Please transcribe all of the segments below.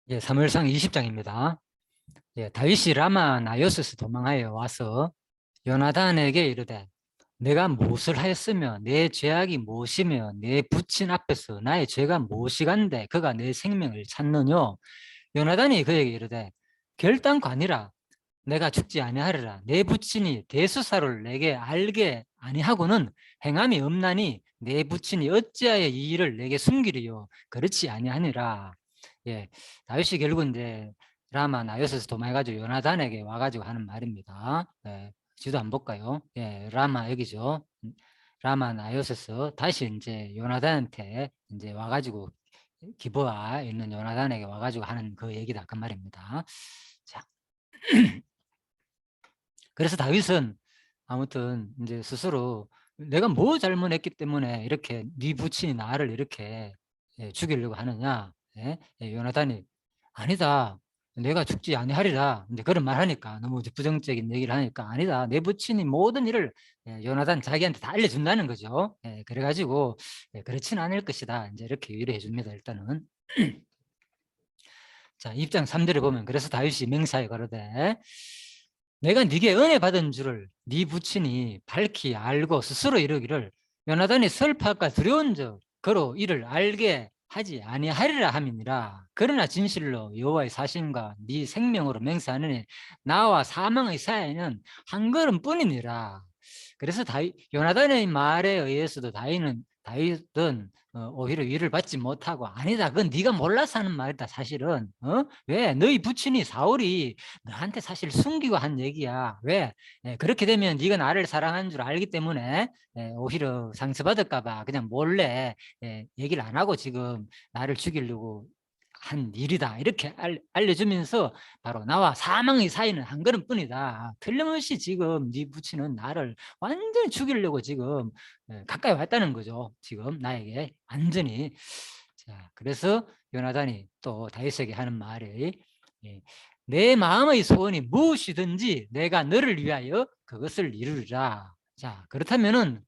예, 사무엘상 20장입니다. 예, 다윗이 라마 나요스에서 도망하여 와서 요나단에게 이르되 내가 무엇을 하였으며 내 죄악이 무엇이며 내 부친 앞에서 나의 죄가 무엇이간데 그가 내 생명을 찾느뇨. 요나단이 그에게 이르되 결단코 아니라 내가 죽지 아니하리라. 내 부친이 대수사를 내게 알게 아니하고는 행함이 없나니 내 부친이 어찌하여 이 일을 내게 숨기리요. 그렇지 아니하니라. 예, 다윗이 결국 이제 라마 나요스에서 도망해가지고 요나단에게 와가지고 하는 말입니다. 예, 지도 안 볼까요? 예, 라마 여기죠. 라마 나요스에서 다시 이제 요나단한테 이제 와가지고 기브아 있는 요나단에게 와가지고 하는 그 얘기다 그 말입니다. 자, 그래서 다윗은 아무튼 이제 스스로 내가 뭐 잘못했기 때문에 이렇게 네 부친이 나를 이렇게 죽이려고 하느냐. 예? 요나단이 아니다. 내가 죽지 아니하리라. 이제 그런 말 하니까 너무 부정적인 얘기를 하니까 아니다. 내 부친이 모든 일을 요나단 자기한테 다 알려준다는 거죠. 그래가지고 그렇지는 않을 것이다. 이제 이렇게 위로해 줍니다. 일단은. 자, 2장 3절에 보면 그래서 다윗이 맹세하여 가로되 내가 네게 은혜 받은 줄을 네 부친이 밝히 알고 스스로 이르기를 요나단이 설파과 두려운 적 그로 이를 알게 하지 아니하리라 함이니라. 그러나 진실로 여호와의 사신과 네 생명으로 맹세하느니 나와 사망의 사이는 한 걸음뿐이니라. 그래서 요나단의 말에 의해서도 다윗은 오히려 위를 받지 못하고 아니다. 그건 네가 몰라서 하는 말이다. 사실은 왜 너희 부친이 사울이 너한테 사실 숨기고 한 얘기야. 왜? 그렇게 되면 네가 나를 사랑하는 줄 알기 때문에 오히려 상처받을까 봐 그냥 몰래 얘기를 안 하고 지금 나를 죽이려고 한 일이다. 이렇게 알려주면서 바로 나와 사망의 사이는 한 걸음뿐이다. 틀림없이 지금 네 부친은 나를 완전히 죽이려고 지금 가까이 왔다는 거죠. 지금 나에게 완전히. 자, 그래서 요나단이 또 다윗에게 하는 말이 내 마음의 소원이 무엇이든지 내가 너를 위하여 그것을 이루리라. 자, 그렇다면은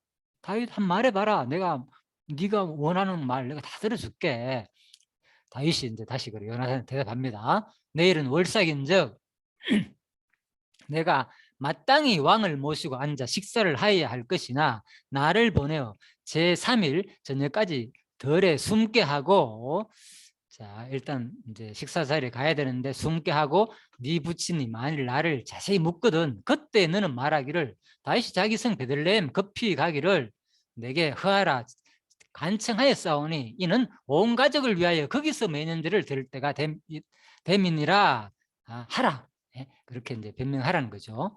다윗 한 말해봐라. 네가 원하는 말 내가 다 들어줄게. 다윗이 이제 다시 그 요나단한테 대답합니다. 내일은 월삭인즉 내가 마땅히 왕을 모시고 앉아 식사를 하여야 할 것이나 나를 보내어 제3일 저녁까지 덜에 숨게 하고 자 일단 이제 식사 자리에 가야 되는데 숨게 하고 네 부친이 만일 나를 자세히 묻거든 그때 너는 말하기를 다윗이 자기 성 베들레헴 급히 가기를 내게 허하라 간청하였사오니 이는 온 가족을 위하여 거기서 매년들을 들을 때가 됨이니라 하라. 그렇게 이제 변명하라는 거죠.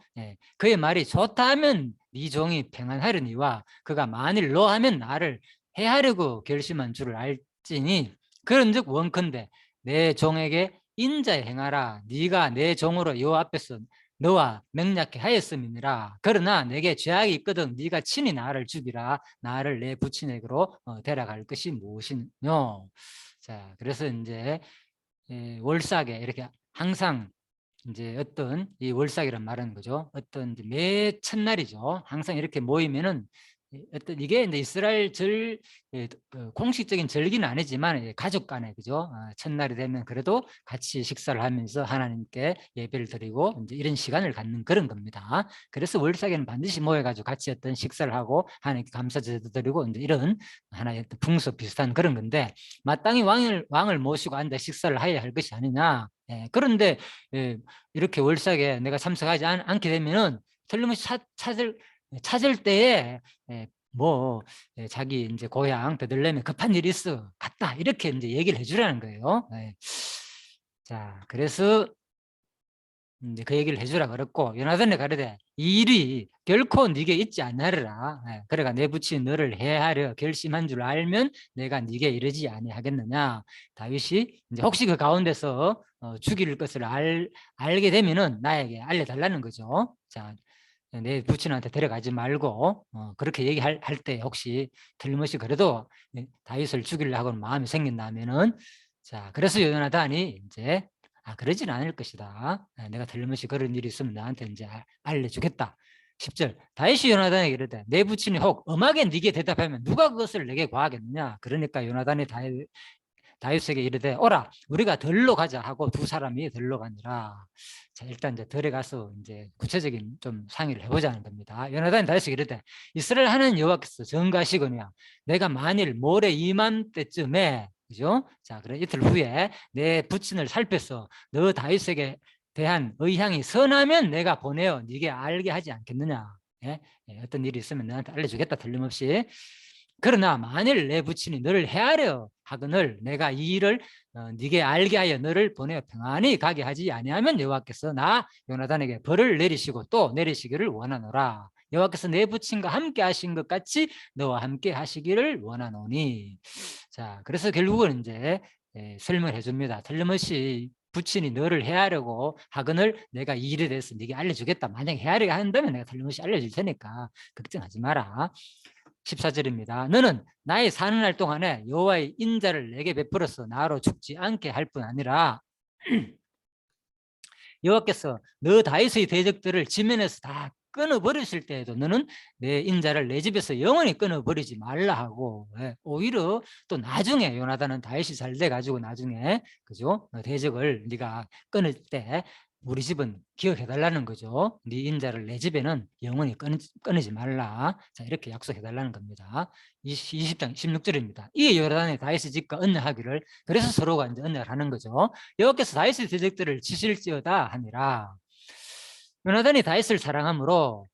그의 말이 좋다 하면 네 종이 평안하려니와 그가 만일 노하면 나를 해하려고 결심한 줄을 알지니 그런즉 원컨대 내 종에게 인자에 행하라. 네가 내 종으로 여호와 앞에서 너와 맹약해 하였음이니라. 그러나 내게 죄악이 있거든 네가 친히 나를 죽이라. 나를 내 부친에게로 데려갈 것이 무엇이뇨. 자, 그래서 이제 월삭에 이렇게 항상 이제 어떤 이 월삭이란 말은 거죠. 어떤 이제 매 첫날이죠. 항상 이렇게 모이면은 어떤 이게 이제 이스라엘 공식적인 절기는 아니지만 가족 간에 그죠. 첫날이 되면 그래도 같이 식사를 하면서 하나님께 예배를 드리고 이제 이런 시간을 갖는 그런 겁니다. 그래서 월삭에는 반드시 모여가지고 같이 어떤 식사를 하고 하나님께 감사제도 드리고 이제 이런 하나의 풍습 비슷한 그런 건데 마땅히 왕을 모시고 앉아 식사를 해야 할 것이 아니냐. 그런데 이렇게 월삭에 내가 참석하지 않게 되면은 틀림없이 찾을 때에 뭐 자기 이제 고향 베들레헴에 급한 일이 있어 갔다 이렇게 이제 얘기를 해주라는 거예요. 자, 그래서 이제 그 얘기를 해주라 그랬고 요나단에 가르되 이 일이 결코 네게 있지 않으리라. 그래가 내 부친 너를 해하려 결심한 줄 알면 내가 네게 이르지 아니하겠느냐. 다윗이 이제 혹시 그 가운데서 죽일 것을 알게 되면은 나에게 알려달라는 거죠. 자, 내 부친한테 데려가지 말고 그렇게 얘기할 때 혹시 틀림없이 그래도 다윗을 죽이려고 하고 마음이 생긴다면은 자 그래서 요나단이 이제 그러진 않을 것이다. 내가 틀림없이 그런 일이 있으면 나한테 이제 알려주겠다. 10절 다윗이 요나단에게 이르되 내 부친이 혹 엄하게 네게 대답하면 누가 그것을 내게 고하겠느냐. 그러니까 요나단이 다윗에게 이르되 오라 우리가 들로 가자 하고 두 사람이 들로 가니라. 자, 일단 이제 들에 가서 이제 구체적인 좀 상의를 해보자는 겁니다. 요나단이 다윗에게 이르되 이스라엘 하나님 여호와께서 정가시거니와 내가 만일 모레 이맘때쯤에 그죠? 자, 그래 이틀 후에 내 부친을 살펴서 너 다윗에게 대한 의향이 선하면 내가 보내어 네게 알게 하지 않겠느냐. 예? 예, 어떤 일이 있으면 너한테 알려주겠다 틀림없이. 그러나 만일 내 부친이 너를 해하려 하거늘 내가 이 일을 네게 알게 하여 너를 보내어 평안히 가게 하지 아니하면 여호와께서 나 요나단에게 벌을 내리시고 또 내리시기를 원하노라. 여호와께서 내 부친과 함께 하신 것 같이 너와 함께 하시기를 원하노니. 자, 그래서 결국은 이제 설명해 줍니다. 틀림없이 부친이 너를 해하려고 하거늘 내가 이 일에 대해서 네게 알려주겠다. 만약에 해하려고 한다면 내가 틀림없이 알려줄 테니까 걱정하지 마라. 14절입니다. 너는 나의 사는 날 동안에 여호와의 인자를 내게 베풀어서 나로 죽지 않게 할 뿐 아니라 여호와께서 너 다윗의 대적들을 지면에서 다 끊어버리실 때에도 너는 내 인자를 내 집에서 영원히 끊어버리지 말라 하고, 오히려 또 나중에 요나단은 다윗이 잘 돼가지고 나중에 그죠 대적을 네가 끊을 때 우리 집은 기억해달라는 거죠. 네 인자를 내 집에는 영원히 끊지 말라. 자, 이렇게 약속해달라는 겁니다. 20장 16절입니다. 이에 요나단이 다윗의 집과 언약하기를, 그래서 서로가 이제 언약을 하는 거죠. 여호와께서 다윗의 대적들을 치실지어다 하니라. 요나단이 다윗을 사랑함으로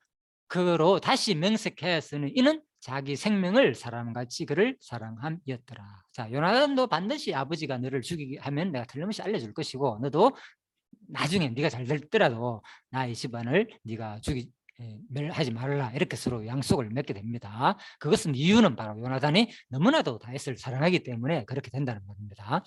그로 다시 명색하였으니 이는 자기 생명을 사람같이 그를 사랑함이었더라. 자, 요나단도 반드시 아버지가 너를 죽이게 하면 내가 틀림없이 알려줄 것이고 너도 나중에 네가 잘 됐더라도 나의 집안을 네가 멸하지 말라, 이렇게 서로 양속을 맺게 됩니다. 그것은 이유는 바로 요나단이 너무나도 다윗을 사랑하기 때문에 그렇게 된다는 겁니다.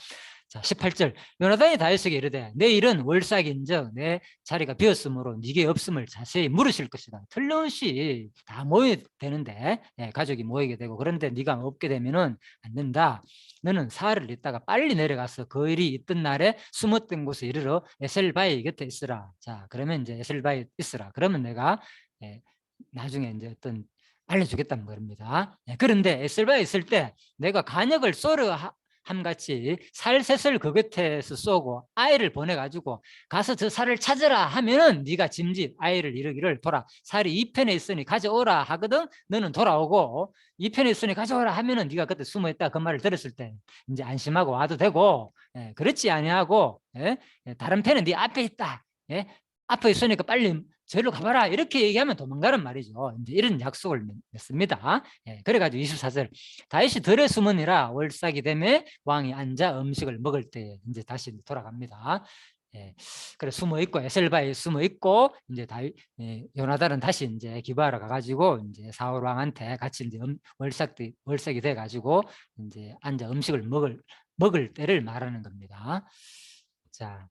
자, 18절 요나단이 다윗에게 이르되 내 일은 월삭인즉 내 자리가 비었으므로 네게 없음을 자세히 물으실 것이다. 틀림없이 다 모여야 되는데 가족이 모이게 되고, 그런데 네가 없게 되면은 안 된다. 너는 사흘을 있다가 빨리 내려가서 그 일이 있던 날에 숨었던 곳에 이르러 에셀바이 곁에 있으라. 자, 그러면 이제 에셀바이 있으라. 그러면 내가 나중에 이제 어떤 알려주겠다는 겁니다. 그런데 에셀바에 있을 때 내가 간역을 쏘려 함같이 살셋을 그 곁에서 쏘고 아이를 보내가지고 가서 저 살을 찾으라 하면은 네가 짐짓 아이를 이르기를 돌아 살이 이 편에 있으니 가져오라 하거든. 너는 돌아오고 이 편에 있으니 가져오라 하면은 네가 그때 숨어있다 그 말을 들었을 때 이제 안심하고 와도 되고, 그렇지 아니하고 다른 편은 네 앞에 있다, 앞에 있으니까 빨리 저리로 가봐라 이렇게 얘기하면 도망가란 말이죠. 이제 이런 약속을 맺습니다. 그래가지고 24절 다윗이 들에 숨으니라 월삭이 되매 왕이 앉아 음식을 먹을 때 이제 다시 돌아갑니다. 그래 숨어 있고 에셀바에 숨어 있고 이제 요나단은 다시 이제 기브아로 가가지고 이제 사울 왕한테 같이 이제 월삭이 돼가지고 이제 앉아 음식을 먹을 때를 말하는 겁니다. 자,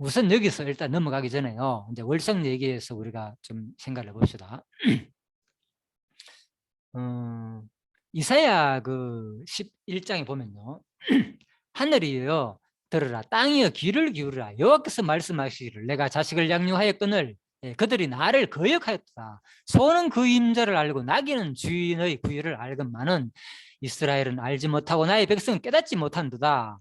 우선 여기서 일단 넘어가기 전에요, 이제 월삭 얘기에서 우리가 좀 생각을 해봅시다. 이사야 그 11장에 보면요 하늘이여 들으라, 땅이여 귀를 기울이라, 여호와께서 말씀하시기를 내가 자식을 양육하였거늘 그들이 나를 거역하였다. 소는 그 임자를 알고 나귀는 주인의 구유를 알건만은 이스라엘은 알지 못하고 나의 백성은 깨닫지 못한도다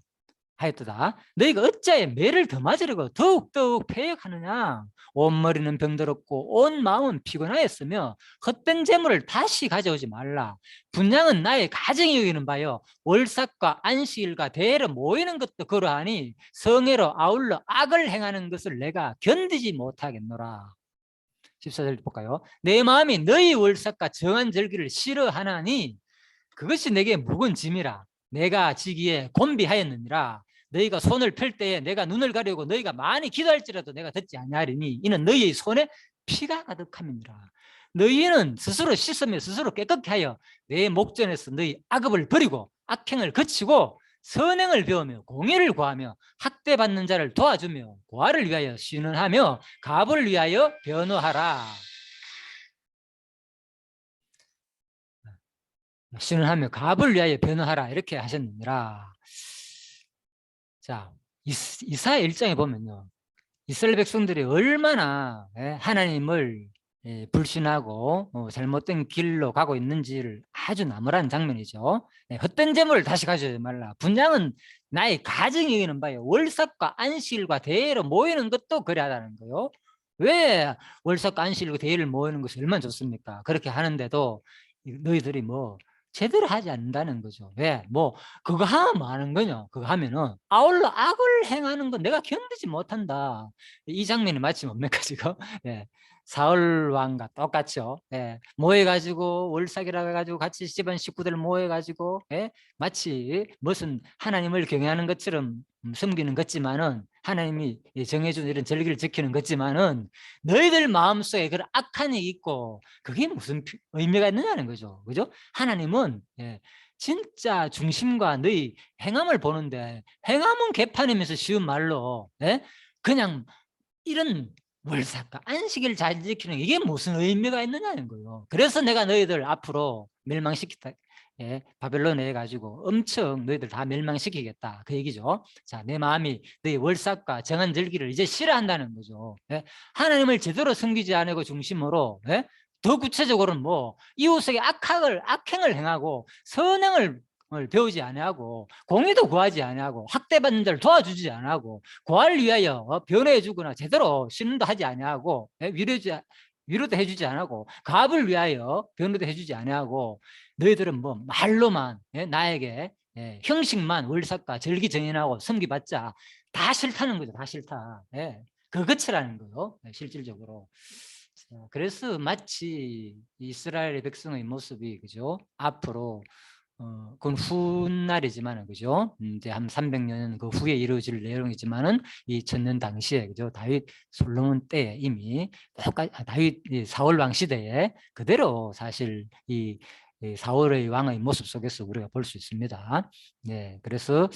하였도다. 너희가 어찌하여 매를 더 맞으려고 더욱더욱 패역하느냐. 온 머리는 병들었고 온 마음은 피곤하였으며 헛된 재물을 다시 가져오지 말라. 분양은 나의 가정이 여기는 바요 월삭과 안식일과 대회로 모이는 것도 그러하니 성애로 아울러 악을 행하는 것을 내가 견디지 못하겠노라. 14절 볼까요? 내 마음이 너희 월삭과 정한 절기를 싫어하나니 그것이 내게 묵은 짐이라. 내가 지기에 곤비하였느니라. 너희가 손을 펼 때에 내가 눈을 가리고 너희가 많이 기도할지라도 내가 듣지 아니하리니 이는 너희의 손에 피가 가득함이니라. 너희는 스스로 씻으며 스스로 깨끗게 하여 내 목전에서 너희 악업을 버리고 악행을 거치고 선행을 배우며 공의를 구하며 학대받는 자를 도와주며 고아를 위하여 신원하며 갑을 위하여 변호하라. 신원하며 갑을 위하여 변호하라 이렇게 하셨느니라. 자, 이사야 1장에 보면요 이스라엘 백성들이 얼마나 하나님을 불신하고 잘못된 길로 가고 있는지를 아주 나무라는 장면이죠. 헛된 재물을 다시 가져오지 말라. 분양은 나의 가정이 이기는 바요. 월삭과 안식일과 대회로 모이는 것도 그래하다는 거요. 왜 월삭과 안식일과 대회를 모이는 것이 얼마나 좋습니까? 그렇게 하는데도 너희들이 뭐 제대로 하지 않는다는 거죠. 왜? 뭐 그거 하면 뭐 하는 거냐? 그거 하면은 아울러 악을 행하는 건 내가 견디지 못한다. 이 장면이 마치 뭡니까 지금? 예. 사울 왕과 똑같죠. 예. 모여가지고 월삭이라 해가지고 같이 집안 식구들 모여가지고 마치 무슨 하나님을 경외하는 것처럼 섬기는 것지만은 하나님이 정해준 이런 절기를 지키는 것지만은 너희들 마음속에 그런 악한 이 있고 그게 무슨 의미가 있느냐는 거죠. 그죠? 하나님은 진짜 중심과 너희 행함을 보는데 행함은 개판이면서 쉬운 말로 그냥 이런 월삭과 안식일 잘 지키는 이게 무슨 의미가 있느냐는 거예요. 그래서 내가 너희들 앞으로 멸망시키다. 바벨론에 해가지고 엄청 너희들 다 멸망시키겠다 그 얘기죠. 자, 내 마음이 너희 월삭과 정한 절기를 이제 싫어한다는 거죠. 하나님을 제대로 섬기지 않고 중심으로 더 구체적으로는 뭐 이웃에게 악행을 행하고 선행을 배우지 아니하고 공의도 구하지 아니하고 학대받는 자를 도와주지 아니하고 고아를 위하여 변호해 주거나 제대로 신문도 하지 아니하고 위로도 해주지 아니하고 갑을 위하여 변호도 해주지 아니하고 너희들은 뭐 말로만 나에게 형식만 월삭과 절기 정인하고 섬기봤자 다 싫다는 거죠. 다 싫다. 그것이라는 거요. 실질적으로. 그래서 마치 이스라엘의 백성의 모습이 그죠? 앞으로 그건 훗날이지만은 그죠? 이제 한 300년 그 후에 이루어질 내용이지만은 이 천년 당시에 그죠? 다윗 솔로몬 때에 이미 똑같이 다윗 사울 왕 시대에 그대로 사실 이 사울의 왕의 모습 속에서 우리가 볼 수 있습니다. 네, 그래서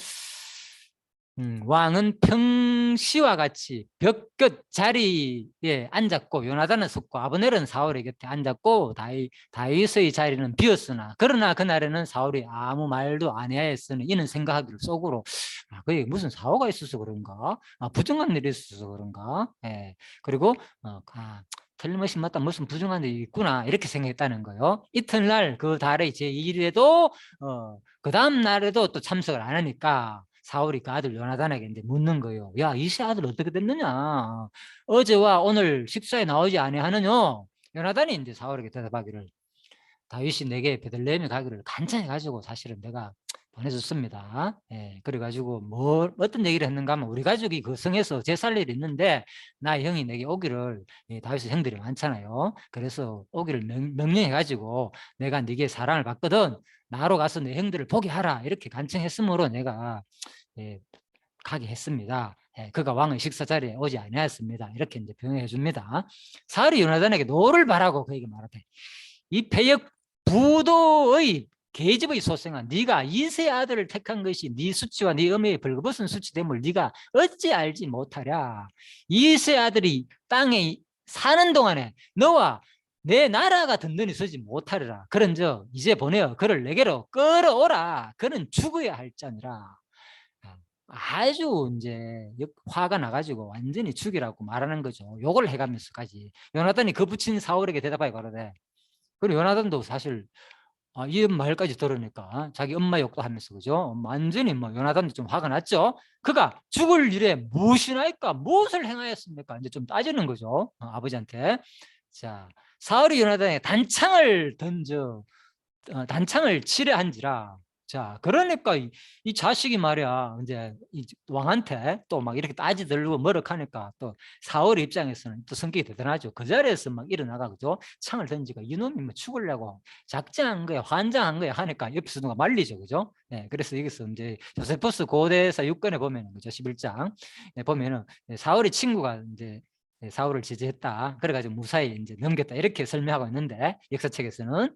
왕은 평시와 같이 벽끝 자리에 앉았고 요나단은 섰고 아브넬은 사울의 곁에 앉았고 다윗의 자리는 비었으나 그러나 그날에는 사울이 아무 말도 아니하였으니 이는 생각하기를 속으로 그게 무슨 사고가 있어서 그런가, 부정한 일이 있어서 그런가, 그리고 틀림없이 맞다 무슨 부정한 일이 있구나 이렇게 생각했다는 거예요. 이튿날 그 달의 제2일에도 그 다음 날에도 또 참석을 안 하니까 사울이 그 아들 요나단에게 이제 묻는 거예요. 야, 이세 아들 어떻게 됐느냐? 어제와 오늘 식사에 나오지 아니하느냐? 요나단이 이제 사울에게 대답하기를 다윗이 내게 베들레헴에 가기를 간청해 가지고 사실은 내가 보내줬습니다. 그래가지고 뭐 어떤 얘기를 했는가 하면 우리 가족이 그 성에서 제살 일이 있는데 나의 형이 내게 오기를 다윗의 형들이 많잖아요. 그래서 오기를 명령해 가지고 내가 네게 사랑을 받거든 나로 가서 내 형들을 보게 하라 이렇게 간청했으므로 내가 가게 했습니다. 그가 왕의 식사 자리에 오지 아니하였습니다. 이렇게 이제 병행해 줍니다. 사울이 요나단에게 노를 바라고 그에게 말하되 이 패역 부도의 계집의 소생아 네가 이세 아들을 택한 것이 네 수치와 네 어머니의 벌거벗은 수치됨을 네가 어찌 알지 못하랴. 이세 아들이 땅에 사는 동안에 너와 내 나라가 든든히 서지 못하리라. 그런즉 이제 보내어 그를 내게로 끌어오라. 그는 죽어야 할 자니라. 아주 이제 화가 나가지고 완전히 죽이라고 말하는 거죠. 욕을 해가면서까지. 요나단이 그 붙인 사울에게 대답하여 가로되 그리고 요나단도 사실 이 말까지 들으니까 자기 엄마 욕도 하면서 그죠? 완전히 뭐 요나단도 좀 화가 났죠. 그가 죽을 일에 무엇이나이까 무엇을 행하였습니까? 이제 좀 따지는 거죠. 아버지한테. 자, 사울이 요나단에게 단창을 던져 단창을 치려한지라. 자, 그러니까 이 자식이 말이야 이제 이 왕한테 또 막 이렇게 따지들고 머럭하니까 또 사울 입장에서는 또 성격이 대단하죠. 그 자리에서 막 일어나가 그죠? 창을 던지고 이놈이 뭐 죽으려고 작정한 거야, 환장한 거야 하니까 옆에서 누가 말리죠, 그죠? 그래서 여기서 이제 요세푸스 고대사 6권에 보면은 그죠? 11장 보면은 사울의 친구가 이제 사울을 지지했다. 그래가지고 무사히 이제 넘겼다. 이렇게 설명하고 있는데 역사책에서는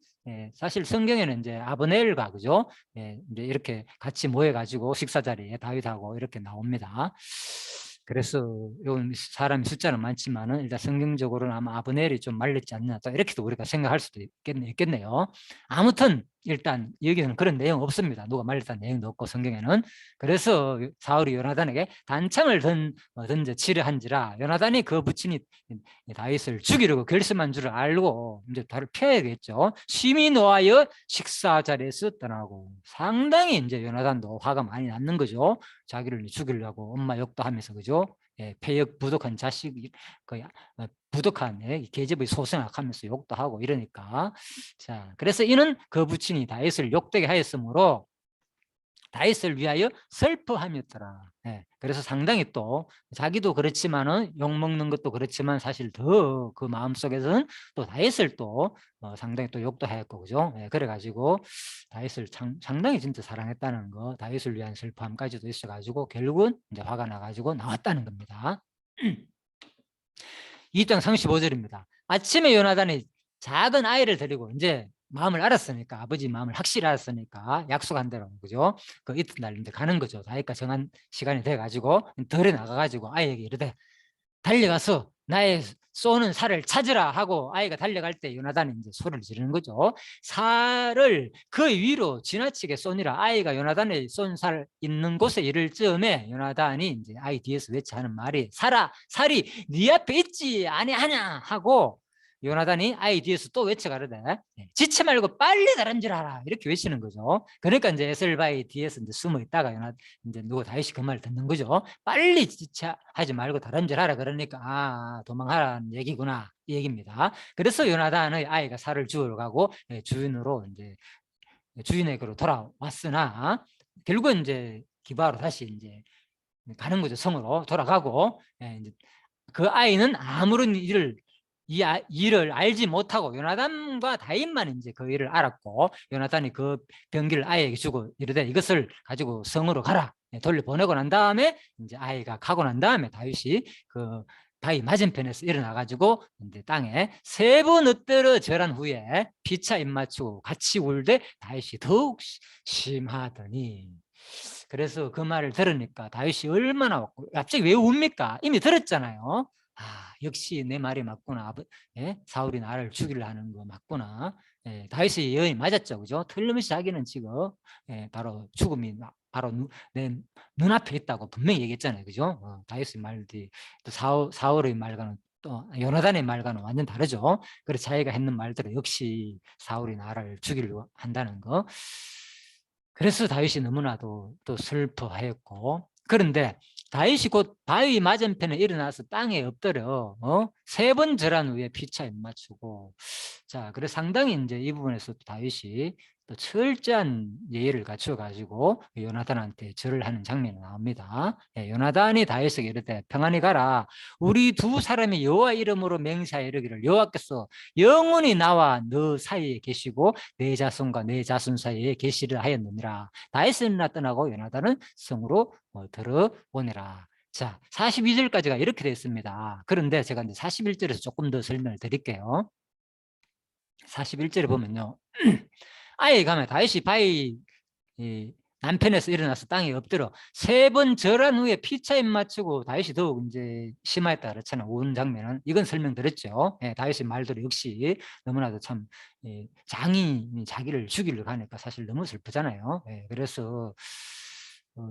사실 성경에는 이제 아브넬과 그죠? 이제 이렇게 같이 모여가지고 식사 자리에 다윗하고 이렇게 나옵니다. 그래서 요 사람이 숫자는 많지만은 일단 성경적으로는 아마 아브넬이 좀 말렸지 않나 또 이렇게도 우리가 생각할 수도 있겠네요. 아무튼 일단 여기서는 그런 내용 없습니다. 누가 말렸다는 내용도 없고 성경에는. 그래서 사울이 요나단에게 단창을 던져 치려한지라 요나단이 그 부친이 다윗을 죽이려고 결심한 줄을 알고 이제 다를 피해야겠죠. 심히 노하여 식사 자리에서 떠나고 상당히 이제 요나단도 화가 많이 났는 거죠. 자기를 죽이려고 엄마 욕도 하면서 그죠. 예, 폐역 부족한 자식, 부족한 계집의 소생학하면서 욕도 하고 이러니까. 자, 그래서 이는 그 부친이 다윗을 욕되게 하였으므로 다윗을 위하여 슬퍼함이었더라. 예, 그래서 상당히 또 자기도 그렇지만은 욕먹는 것도 그렇지만 사실 더 그 마음속에서는 또 다윗을 또 상당히 또 욕도 하였고 그죠. 예, 그래가지고 다윗을 상당히 진짜 사랑했다는 거, 다윗을 위한 슬퍼함까지도 있어가지고 결국은 이제 화가 나가지고 나왔다는 겁니다. 2장 35절입니다. 아침에 요나단이 작은 아이를 데리고 이제 마음을 알았으니까 아버지 마음을 확실히 알았으니까 약속한 대로 그죠. 그 이튿날 이제 가는 거죠. 다윗과 정한 시간이 돼가지고 덜에 나가가지고 아이에게 이르되 달려가서 나의 쏘는 살을 찾으라 하고 아이가 달려갈 때 요나단이 이제 소리를 지르는 거죠. 살을 그 위로 지나치게 쏘니라. 아이가 요나단의 쏜 살 있는 곳에 이를 즈음에 요나단이 이제 아이 뒤에서 외치하는 말이 살아 살이 네 앞에 있지 아니하냐 하고 요나단이 아이 뒤에서 또 외쳐가르되 지체 말고 빨리 다람질하라 이렇게 외치는 거죠. 그러니까 이제 에셀바이 뒤에서 이제 숨어 있다가 이제 누가 다윗이 그 말을 듣는 거죠. 빨리 지체하지 말고 다람질하라 그러니까 도망하라는 얘기구나 이 얘기입니다. 그래서 요나단의 아이가 살을 주우러 가고 주인으로 이제 주인에게로 돌아왔으나 결국은 이제 기바로 다시 이제 가는 거죠. 성으로 돌아가고 이제 그 아이는 아무런 일을 알지 못하고 요나단과 다윗만 이제 그 일을 알았고 요나단이 그 병기를 아이에게 주고 이르되 이것을 가지고 성으로 가라 돌려보내고 난 다음에 이제 아이가 가고 난 다음에 다윗이 그 바위 맞은편에서 일어나 가지고 이제 땅에 3번 엎드려 절한 후에 피차 입맞추고 같이 울되 다윗이 더욱 심하더니 그래서 그 말을 들으니까 다윗이 얼마나 갑자기 왜 웁니까? 이미 들었잖아요. 역시 내 말이 맞구나. 사울이 나를 죽이려 하는 거 맞구나. 다윗의 예언이 맞았죠. 그죠? 틀림없이 자기는 지금 바로 죽음이 바로 내 눈앞에 있다고 분명히 얘기했잖아요. 그죠? 다윗의 말들이 또 사울의 말과는 또 요나단의 말과는 완전 다르죠. 그래서 자기가 했는 말들은 역시 사울이 나를 죽이려고 한다는 거. 그래서 다윗이 너무나도 또 슬퍼하였고 그런데 다윗이 곧 바위 맞은편에 일어나서 땅에 엎드려 3번 절한 후에 피차 입맞추고 자 그래서 상당히 이제 이 부분에서 다윗이 또 철저한 예의를 갖추어 가지고 요나단한테 절을 하는 장면이 나옵니다. 요나단이 다윗에게 이르되 평안히 가라. 우리 두 사람이 여호와 이름으로 맹세하여 이르기를 여호와께서 영원히 나와 너 사이에 계시고 내 자손과 내 자손 사이에 계시를 하였느니라. 다윗은 떠나고 요나단은 성으로 들어오니라. 자 42절까지가 이렇게 되어 있습니다. 그런데 제가 이제 41절에서 조금 더 설명을 드릴게요. 41절에 보면요. 아예 가면 다윗이 바위 남편에서 일어나서 땅에 엎드려 3번 절한 후에 피차임 맞추고 다윗이 더욱 이제 심하였다 그렇잖아요. 온 장면은 이건 설명드렸죠. 다윗의 말들이 역시 너무나도 참 장인이 자기를 죽이려고 하니까 사실 너무 슬프잖아요. 그래서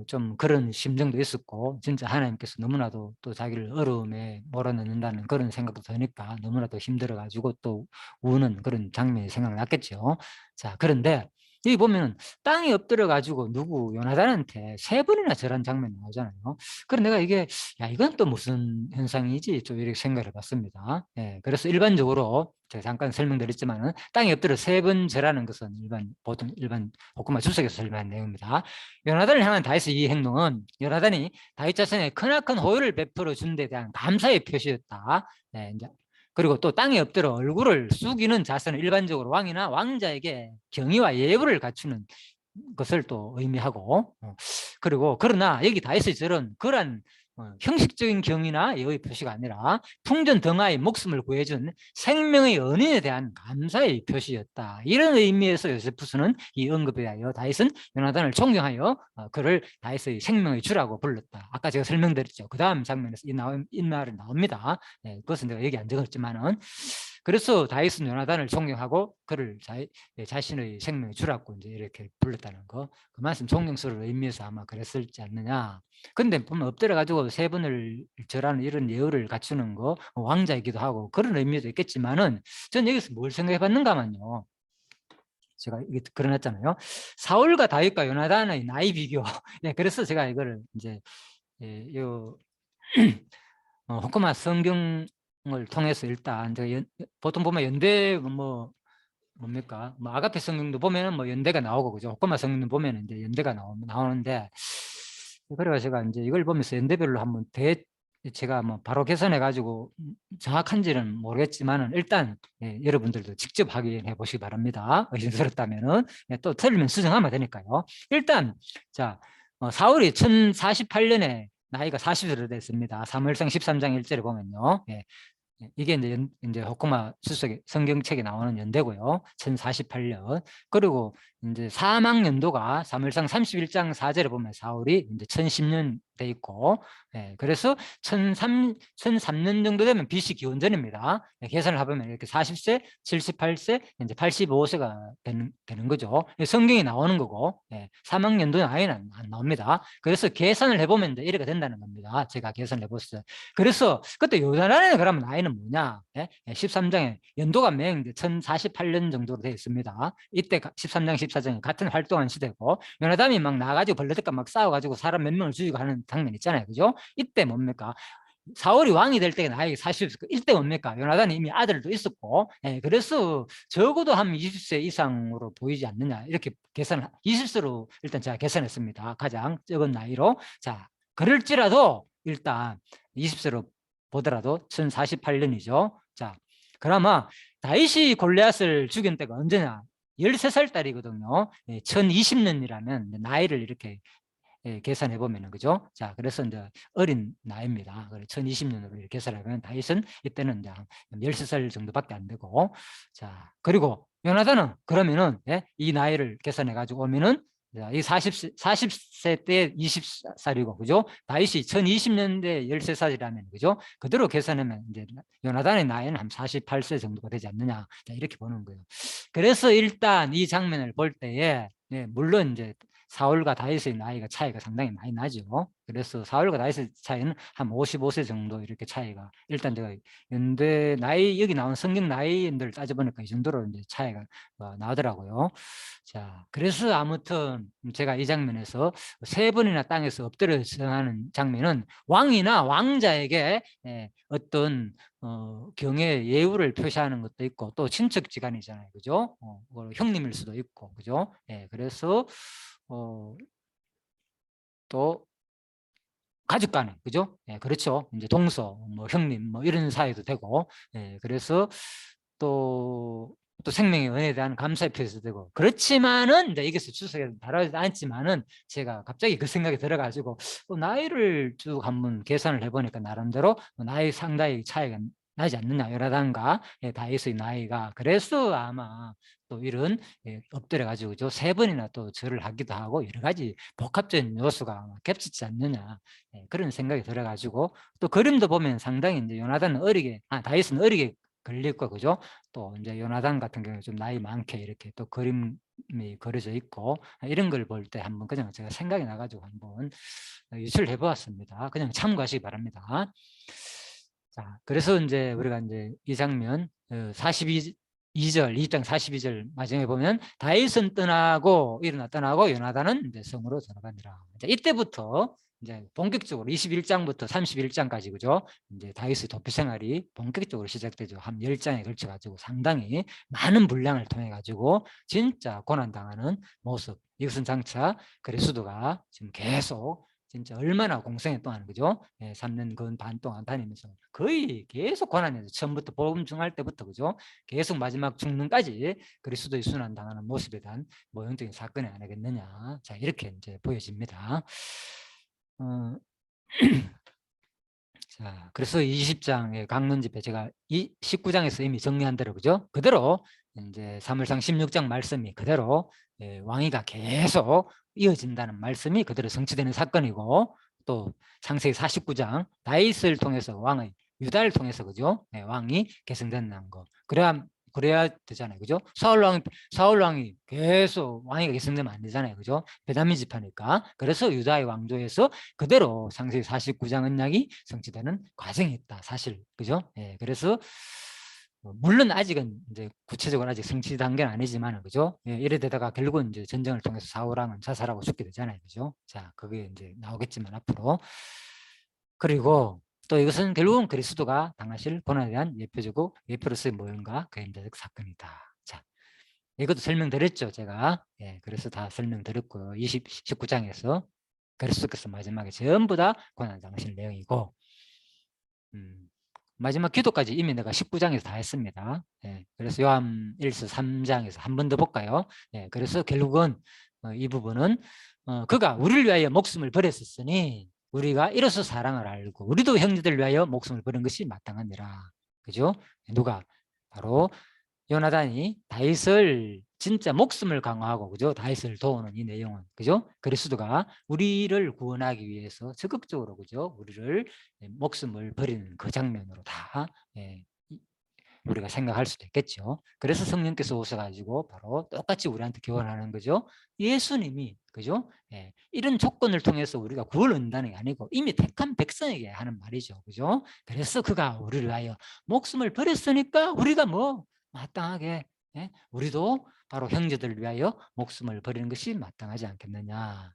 좀 그런 심정도 있었고 진짜 하나님께서 너무나도 또 자기를 어려움에 몰아넣는다는 그런 생각도 드니까 너무나도 힘들어가지고 또 우는 그런 장면이 생각났겠죠. 자 그런데 여기 보면 땅에 엎드려 가지고 누구 요나단한테 3번이나 절한 장면이 나오잖아요. 그럼 내가 이게 야 이건 또 무슨 현상이지 좀 이렇게 생각을 해봤습니다. 그래서 일반적으로 제가 잠깐 설명드렸지만은 땅에 엎드려 3번 절하는 것은 보통 일반 복음화 주석에서 설명한 내용입니다. 요나단을 향한 다윗의 이 행동은 요나단이 다윗 자신의 크나큰 호의를 베풀어 준 데 대한 감사의 표시였다. 이제 그리고 또 땅에 엎드려 얼굴을 숙이는 자세는 일반적으로 왕이나 왕자에게 경의와 예우를 갖추는 것을 또 의미하고 그리고 그러나 여기 다윗의 절은 그런 형식적인 경의나 예의 표시가 아니라 풍전 등하의 목숨을 구해준 생명의 은인에 대한 감사의 표시였다. 이런 의미에서 요세푸스는 이 언급에 대하여 다윗은 요나단을 존경하여 그를 다윗의 생명의 주라고 불렀다. 아까 제가 설명드렸죠. 그 다음 장면에서 이 말이 나옵니다. 그것은 내가 여기 안 적었지만은 그래서 다윗은 요나단을 존경하고 그를 자신의 생명의 주라고 이제 이렇게 불렀다는 거. 그 말씀 존경스러운 의미에서 아마 그랬을지 않느냐. 근데 보면 엎드려 가지고 세 번을 절하는 이런 예우를 갖추는 거, 왕자이기도 하고 그런 의미도 있겠지만은 전 여기서 뭘 생각해 봤는가만요. 제가 이게 그려놨잖아요. 사울과 다윗과 요나단의 나이 비교. 네, 그래서 제가 이거를 이제 요 호크마 성경을 통해서 일단 제가 보통 보면 연대 뭡니까? 뭐 아가페 성경도 보면은 뭐 연대가 나오고 그죠? 호크마 성경도 보면은 이제 연대가 나오는데 그래가 제가 이제 이걸 보면서 연대별로 한번 제가 뭐 바로 계산해 가지고 정확한지는 모르겠지만은 일단 여러분들도 직접 확인해 보시기 바랍니다. 의심스럽다면은 또 틀리면 수정하면 되니까요. 일단 자 사울이 1048년에 나이가 40세로 됐습니다. 사무엘상 13장 1절에 보면요. 이게 이제 호크마 수석의 성경책에 나오는 연대고요. 1048년. 그리고 이제 사망 연도가 사무엘상 31장 4절에 보면 사울이 이제 1010년 돼 있고, 그래서 1003년 정도 되면 BC 기원전입니다. 계산을 해보면 이렇게 40세, 78세, 이제 85세가 되는 거죠. 성경이 나오는 거고, 사망 연도는 아예 안 나옵니다. 그래서 계산을 해보면 이제 이렇게 된다는 겁니다. 제가 계산을 해봤어요. 그래서 그때 요나단에 그러면 나이는 뭐냐? 13장에 연도가 명 1048년 정도로 되어 있습니다. 이때 13장, 14장이 같은 활동한 시대고 요나단이 막 나가지고 벌레들과 막 싸워가지고 사람 몇 명을 죽이고 하는 장면 있잖아요. 그죠? 이때 뭡니까? 사울이 왕이 될 때가 나이가 40세, 이때 뭡니까? 요나단이 이미 아들도 있었고, 그래서 적어도 한 20세 이상으로 보이지 않느냐, 이렇게 20세로 일단 제가 계산했습니다. 가장 적은 나이로. 자, 그럴지라도 일단 20세로 보더라도 1048년이죠. 자, 그러면 다윗이 골리앗을 죽인 때가 언제냐? 13살 딸이거든요. 1020년이라면 나이를 이렇게 계산해 보면은 그죠? 자, 그래서 이제 어린 나이입니다. 1020년으로 이렇게 계산하면 다윗은 이때는 이제 13살 정도밖에 안 되고, 자, 그리고 요나단은 그러면은 이 나이를 계산해 가지고 오면은 이 40세 때 20살이고, 그죠? 다윗이 1020년대 13살이라면, 그죠? 그대로 계산하면 이제 요나단의 나이는 한 48세 정도가 되지 않느냐. 자, 이렇게 보는 거예요. 그래서 일단 이 장면을 볼 때에, 물론 이제 사울과 다윗의 나이가 차이가 상당히 많이 나죠. 그래서 사울과 다윗의 차이는 한 55세 정도 이렇게 차이가, 일단 제가 연대 나이, 여기 나온 성경 나이들 따져보니까 이 정도로 이제 차이가 나오더라고요. 자, 그래서 아무튼 제가 이 장면에서 세 번이나 땅에서 엎드려 전하는 장면은 왕이나 왕자에게 어떤 경의 예우를 표시하는 것도 있고, 또 친척지간이잖아요. 그죠? 형님일 수도 있고, 그죠? 그래서 또 가족 간에, 그죠? 그렇죠. 이제 동서, 뭐 형님, 뭐 이런 사이도 되고, 그래서 또 생명의 은혜에 대한 감사의 표시도 되고, 그렇지만은 이제 이것을 추석에 다루지 않지만은 제가 갑자기 그 생각이 들어가지고 나이를 쭉 한번 계산을 해보니까 나름대로 나이 상당히 차이가 나지 않느냐, 요나단과 다윗의 나이가. 그래서 아마 또 이런 엎드려 가지고 세 번이나 또 절을 하기도 하고 여러 가지 복합적인 요소가 겹치지 않느냐, 그런 생각이 들어 가지고, 또 그림도 보면 상당히 이제 요나단은 다윗은 어리게 걸릴 거, 그죠? 또 이제 요나단 같은 경우에 좀 나이 많게 이렇게 또 그림이 그려져 있고, 이런 걸 볼 때 한번 그냥 제가 생각이 나가지고 한번 유출을 해보았습니다. 그냥 참고하시기 바랍니다. 자, 그래서 이제 우리가 이제 이 장면 42절, 2장 42절 마지막에 보면 다윗은 떠나고 요나단은 이제 성으로 들어가니라. 이때부터 이제 본격적으로 21장부터 31장까지, 그죠? 이제 다윗의 도피 생활이 본격적으로 시작되죠. 한 10장에 걸쳐 가지고 상당히 많은 분량을 통해 가지고 진짜 고난 당하는 모습. 이것은 장차 그리스도가 지금 계속 진짜 얼마나 공생했동안, 그죠? 3년 근 반 동안 다니면서 거의 계속 고난이죠. 처음부터 복음 증할 때부터, 그죠? 계속 마지막 죽는까지 그리스도의 순환 당하는 모습에 대한 모형적인 사건이 아니겠느냐. 자, 이렇게 이제 보여집니다. 자, 그래서 20장의 강론 집회 제가 19장에서 이미 정리한 대로, 그죠? 그대로 이제 사무엘상 16장 말씀이 그대로 왕위가 계속 이어진다는 말씀이 그대로 성취되는 사건이고, 또 창세기 49장 다윗을 통해서 왕의 유다를 통해서 그죠? 예, 왕이 계승된다는 거. 그래야 되잖아요. 그죠? 사울 왕이 계속 왕위가 계승되면 안 되잖아요. 그죠? 베냐민 지파니까. 그래서 유다의 왕조에서 그대로 창세기 49장 언약이 성취되는 과정이 있다. 사실. 그죠? 예, 그래서 물론 아직은 이제 구체적으로 아직 성취 단계는 아니지만 그죠? 예, 이래 되다가 결국은 이제 전쟁을 통해서 사울 왕은 자살하고 죽게 되잖아요. 그죠? 자, 그게 이제 나오겠지만 앞으로. 그리고 또 이것은 결국은 그리스도가 당하실 고난에 대한 예표로서의 모형과 그림자적 사건이다. 자, 이것도 설명드렸죠, 제가. 예, 그래서 다 설명드렸고요. 19장에서 그리스도께서 마지막에 전부 다 고난 당하실 내용이고, 마지막 기도까지 이미 내가 19장에서 다 했습니다. 예, 그래서 요한 1서 3장에서 한 번 더 볼까요? 예, 그래서 결국은 이 부분은 그가 우리를 위하여 목숨을 버렸었으니 우리가 이로써 사랑을 알고 우리도 형제들 위하여 목숨을 버린 것이 마땅하니라. 그죠? 누가? 바로 요나단이 다윗을 진짜 목숨을 강화하고 그죠? 다윗을 도우는 이 내용은 그죠? 그리스도가 우리를 구원하기 위해서 적극적으로 그죠? 우리를 목숨을 버리는 그 장면으로 다 우리가 생각할 수도 있겠죠. 그래서 성령께서 오셔가지고 바로 똑같이 우리한테 교환하는 거죠. 예수님이 그죠? 예, 이런 조건을 통해서 우리가 구원을 얻는다는 게 아니고 이미 택한 백성에게 하는 말이죠. 그죠? 그래서 그가 우리를 위하여 목숨을 버렸으니까 우리가 뭐 마땅하게 우리도 바로 형제들을 위하여 목숨을 버리는 것이 마땅하지 않겠느냐.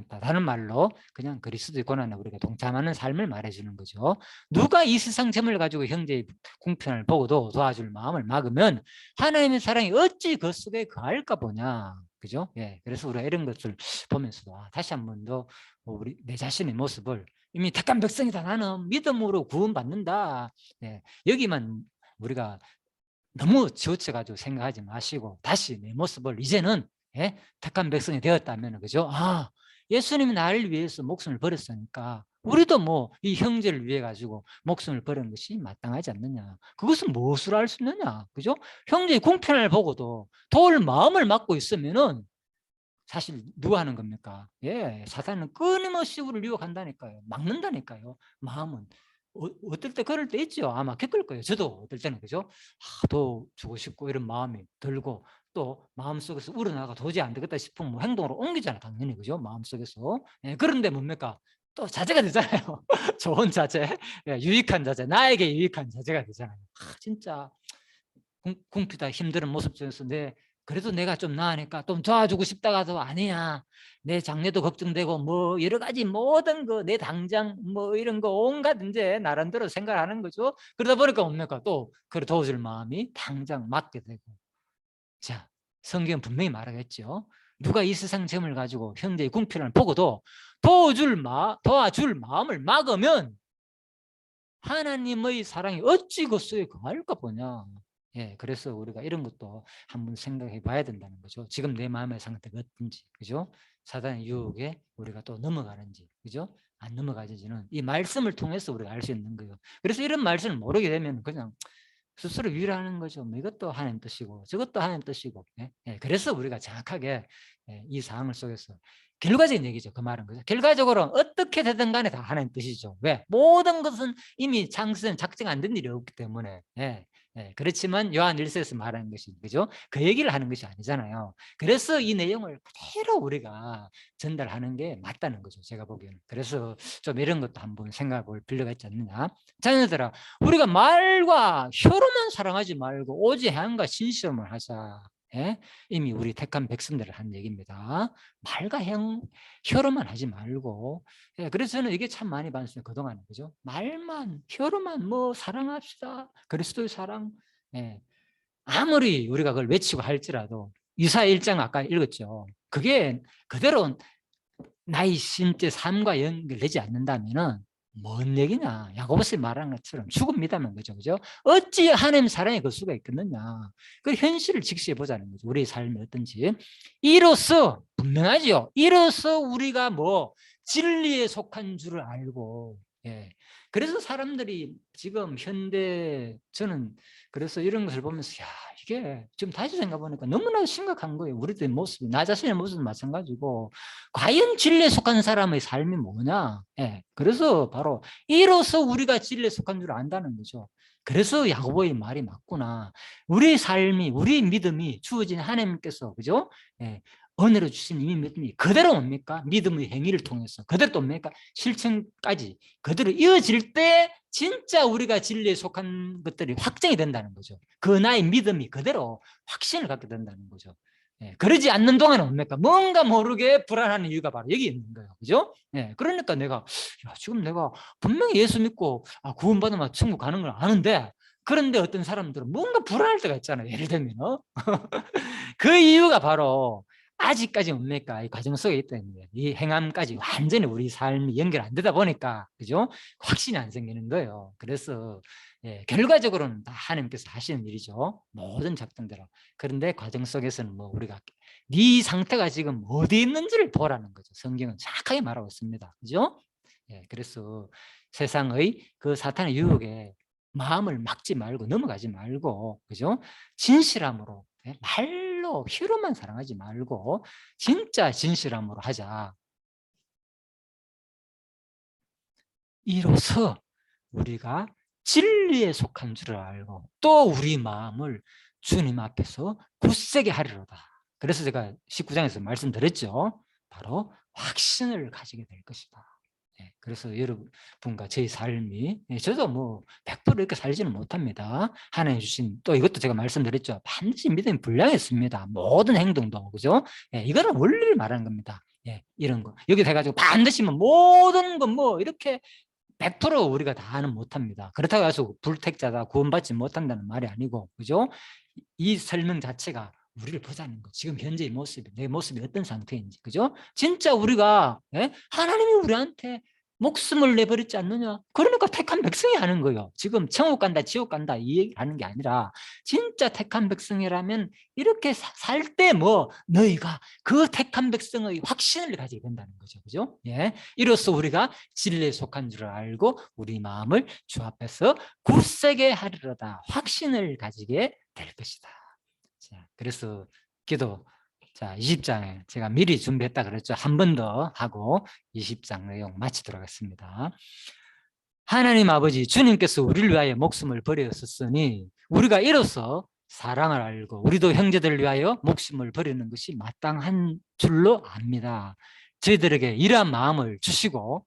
다른 말로 그냥 그리스도의 고난에 우리가 동참하는 삶을 말해주는 거죠. 누가 이 세상 점을 가지고 형제의 공편을 보고도 도와줄 마음을 막으면 하나님의 사랑이 어찌 그 속에 거할까 보냐. 그죠? 예, 그래서 우리가 이런 것을 보면서도 다시 한 번 더 우리 내 자신의 모습을 이미 택한 백성이다. 나는 믿음으로 구원받는다. 예, 여기만 우리가 너무 지우쳐가지고 생각하지 마시고 다시 내 모습을 이제는 택한 백성이 되었다면 그죠? 예수님이 나를 위해서 목숨을 버렸으니까 우리도 뭐 이 형제를 위해 가지고 목숨을 버리는 것이 마땅하지 않느냐. 그것은 무엇으로 알 수 있느냐. 그죠? 형제의 공편을 보고도 도울 마음을 막고 있으면은 사실 누가 하는 겁니까? 예, 사탄은 끊임없이 우리를 유혹한다니까요. 막는다니까요. 마음은. 어떨 때 그럴 때 있죠. 아마 겪을 거예요. 저도 어떨 때는 그죠? 더 주고 싶고 이런 마음이 들고 또 마음속에서 우러나가 도저히 안 되겠다 싶으면 뭐 행동으로 옮기잖아요. 당연히 그죠? 마음속에서. 예, 그런데 뭡니까? 또 자제가 되잖아요. 좋은 자제, 예, 유익한 자제, 나에게 유익한 자제가 되잖아요. 진짜 궁피다 힘든 모습 속에서 그래도 내가 좀 나으니까 좀 도와주고 싶다가도 아니야. 내 장래도 걱정되고 뭐 여러 가지 모든 거 내 당장 뭐 이런 거 온갖 이제 나름대로 생각하는 거죠. 그러다 보니까 뭡니까? 또 그래 도와줄 마음이 당장 맞게 되고. 자, 성경은 분명히 말하겠죠. 누가 이 세상 점을 가지고 형제의 궁핍을 보고도 도와줄 마음을 막으면 하나님의 사랑이 어찌 그 속에 거할까 보냐. 예, 그래서 우리가 이런 것도 한번 생각해 봐야 된다는 거죠. 지금 내 마음의 상태가 어떤지, 그죠? 사단의 유혹에 우리가 또 넘어가는지, 그죠? 안 넘어가지는 이 말씀을 통해서 우리가 알 수 있는 거예요. 그래서 이런 말씀을 모르게 되면 그냥 스스로 위로하는 거죠. 뭐 이것도 하나님 뜻이고 저것도 하나님 뜻이고. 예? 예, 그래서 우리가 정확하게 이 상황을 속에서 결과적인 얘기죠. 그 말은 거죠. 결과적으로 어떻게 되든 간에 다 하나님 뜻이죠. 왜? 모든 것은 이미 창세는 작정 안 된 일이 없기 때문에. 예. 예, 그렇지만 요한 1서에서 말하는 것이 그죠? 그 얘기를 하는 것이 아니잖아요. 그래서 이 내용을 그대로 우리가 전달하는 게 맞다는 거죠. 제가 보기에는. 그래서 좀 이런 것도 한번 생각해 볼 필요가 있지 않느냐. 자녀들아, 우리가 말과 혀로만 사랑하지 말고 오직 행함과 신심을 하자. 예? 이미 우리 택한 백성들을 한 얘기입니다. 말과 혀로만 하지 말고. 예, 그래서 저는 이게 참 많이 봤어요. 그동안. 그죠? 말만, 혀로만 뭐 사랑합시다. 그리스도의 사랑. 예. 아무리 우리가 그걸 외치고 할지라도 이사 1장 아까 읽었죠. 그게 그대로 나의 실제 삶과 연결되지 않는다면은 뭔 얘기냐. 야고보서 말하는 것처럼 죽음이다는 거죠. 그죠? 어찌 하나님 사랑이 그 수가 있겠느냐. 그 현실을 직시해 보자는 거죠. 우리의 삶이 어떤지. 이로써 분명하지요. 이로써 우리가 뭐 진리에 속한 줄을 알고 예. 그래서 사람들이 지금 현대 저는 그래서 이런 것을 보면서 야 이게 지금 다시 생각해 보니까 너무나 심각한 거예요. 우리들의 모습이 나 자신의 모습도 마찬가지고 과연 진리에 속한 사람의 삶이 뭐냐. 예. 그래서 바로 이로써 우리가 진리에 속한 줄 안다는 거죠. 그래서 야고보의 말이 맞구나. 우리 삶이 우리 믿음이 주어진 하나님께서 그죠? 예. 은혜로 주신 이 믿음이 그대로 옵니까? 믿음의 행위를 통해서 그대로 또 옵니까? 실천까지 그대로 이어질 때 진짜 우리가 진리에 속한 것들이 확정이 된다는 거죠. 그 나의 믿음이 그대로 확신을 갖게 된다는 거죠. 예, 그러지 않는 동안은 뭡니까? 뭔가 모르게 불안한 이유가 바로 여기 있는 거예요. 그죠? 예, 그러니까 내가 야, 지금 내가 분명히 예수 믿고 구원받으면 천국 가는 걸 아는데 그런데 어떤 사람들은 뭔가 불안할 때가 있잖아요. 예를 들면 그 이유가 바로 아직까지 뭡니까? 이 과정 속에 있다는 거예요. 이 행함까지 완전히 우리 삶이 연결 안 되다 보니까, 그죠? 확신이 안 생기는 거예요. 그래서, 예, 결과적으로는 다 하나님께서 하시는 일이죠. 모든 작동대로. 그런데 과정 속에서는 뭐 우리가 네 상태가 지금 어디 있는지를 보라는 거죠. 성경은 정확하게 말하고 있습니다. 그죠? 예, 그래서 세상의 그 사탄의 유혹에 마음을 막지 말고 넘어가지 말고, 그죠? 진실함으로, 예, 말로 휘로만 사랑하지 말고 진짜 진실함으로 하자. 이로써 우리가 진리에 속한 줄을 알고 또 우리 마음을 주님 앞에서 굳세게 하리로다. 그래서 제가 19장에서 말씀드렸죠. 바로 확신을 가지게 될 것이다. 예, 그래서 여러분과 제 삶이, 예, 저도 뭐 100% 이렇게 살지는 못합니다. 하나님 주신 또 이것도 제가 말씀드렸죠. 반드시 믿음이 불량했습니다. 모든 행동도, 그죠? 예, 이거는 원리를 말하는 겁니다. 예, 이런 거 여기 돼가지고 반드시 뭐 모든 거 뭐 이렇게 100% 우리가 다는 못합니다. 그렇다고 해서 불택자다 구원받지 못한다는 말이 아니고, 그죠? 이 설명 자체가 우리를 보자는 거. 지금 현재의 모습이, 내 모습이 어떤 상태인지, 그죠? 진짜 우리가, 예? 하나님이 우리한테 목숨을 내버렸지 않느냐? 그러니까 택한 백성이 하는 거예요. 지금 천국 간다, 지옥 간다 이 얘기를 하는 게 아니라 진짜 택한 백성이라면 이렇게 살 때 뭐 너희가 그 택한 백성의 확신을 가지게 된다는 거죠. 그죠? 예. 이로써 우리가 진리에 속한 줄을 알고 우리 마음을 주 앞에서 굳세게 하리로다. 확신을 가지게 될 것이다. 자, 그래서 기도, 자, 20장에 제가 미리 준비했다 그랬죠. 한 번 더 하고 20장 내용 마치도록 하겠습니다. 하나님 아버지, 주님께서 우리를 위하여 목숨을 버리셨으니 우리가 이로써 사랑을 알고 우리도 형제들을 위하여 목숨을 버리는 것이 마땅한 줄로 압니다. 저희들에게 이러한 마음을 주시고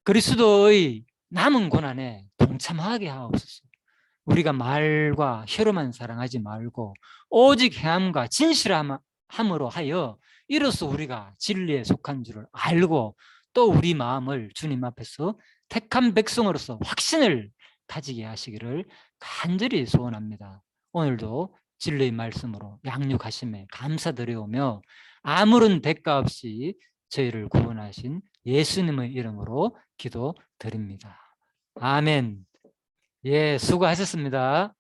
그리스도의 남은 고난에 동참하게 하옵소서. 우리가 말과 혀로만 사랑하지 말고 오직 행함과 진실함으로 하여 이로써 우리가 진리에 속한 줄을 알고 또 우리 마음을 주님 앞에서 택한 백성으로서 확신을 가지게 하시기를 간절히 소원합니다. 오늘도 진리의 말씀으로 양육하심에 감사드리오며 아무런 대가 없이 저희를 구원하신 예수님의 이름으로 기도드립니다. 아멘. 예, 수고하셨습니다.